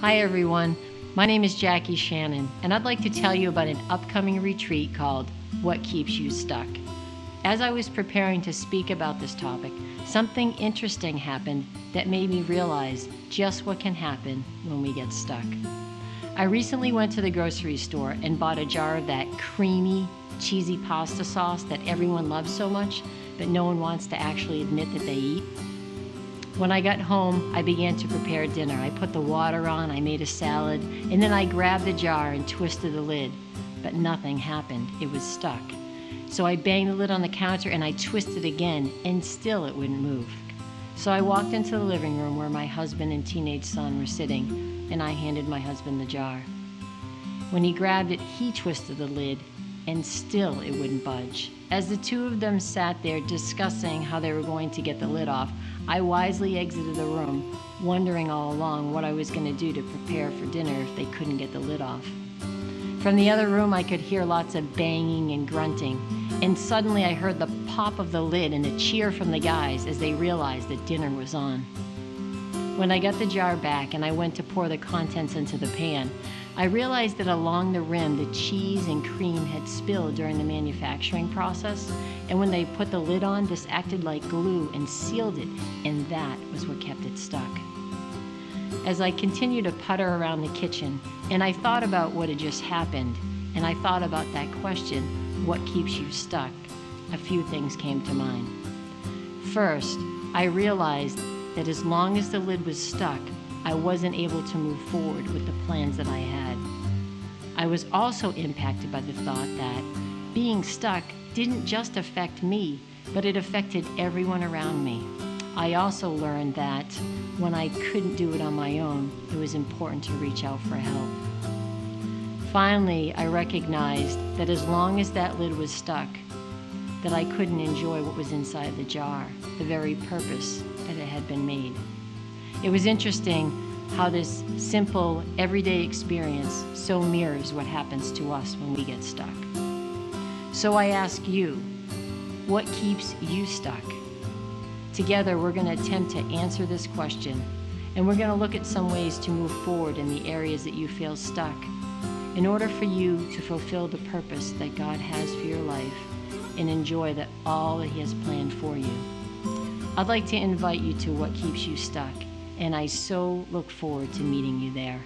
Hi everyone, my name is Jackie Shannon, and I'd like to tell you about an upcoming retreat called What Keeps You Stuck. As I was preparing to speak about this topic, something interesting happened that made me realize just what can happen when we get stuck. I recently went to the grocery store and bought a jar of that creamy, cheesy pasta sauce that everyone loves so much, but no one wants to actually admit that they eat. When I got home, I began to prepare dinner. I put the water on, I made a salad, and then I grabbed the jar and twisted the lid. But nothing happened. It was stuck. So I banged the lid on the counter and I twisted again, and still it wouldn't move. So I walked into the living room where my husband and teenage son were sitting, and I handed my husband the jar. When he grabbed it, he twisted the lid, and still it wouldn't budge. As the two of them sat there discussing how they were going to get the lid off, I wisely exited the room, wondering all along what I was going to do to prepare for dinner if they couldn't get the lid off. From the other room, I could hear lots of banging and grunting, and suddenly I heard the pop of the lid and a cheer from the guys as they realized that dinner was on. When I got the jar back and I went to pour the contents into the pan, I realized that along the rim the cheese and cream had spilled during the manufacturing process, and when they put the lid on, this acted like glue and sealed it, and that was what kept it stuck. As I continued to putter around the kitchen, and I thought about what had just happened, and I thought about that question, what keeps you stuck, a few things came to mind. First, I realized that as long as the lid was stuck, I wasn't able to move forward with the plans that I had. I was also impacted by the thought that being stuck didn't just affect me, but it affected everyone around me. I also learned that when I couldn't do it on my own, it was important to reach out for help. Finally, I recognized that as long as that lid was stuck, that I couldn't enjoy what was inside the jar, the very purpose that it had been made. It was interesting how this simple, everyday experience so mirrors what happens to us when we get stuck. So I ask you, what keeps you stuck? Together, we're going to attempt to answer this question, and we're going to look at some ways to move forward in the areas that you feel stuck in order for you to fulfill the purpose that God has for your life and enjoy all that He has planned for you. I'd like to invite you to What Keeps You Stuck, and I so look forward to meeting you there.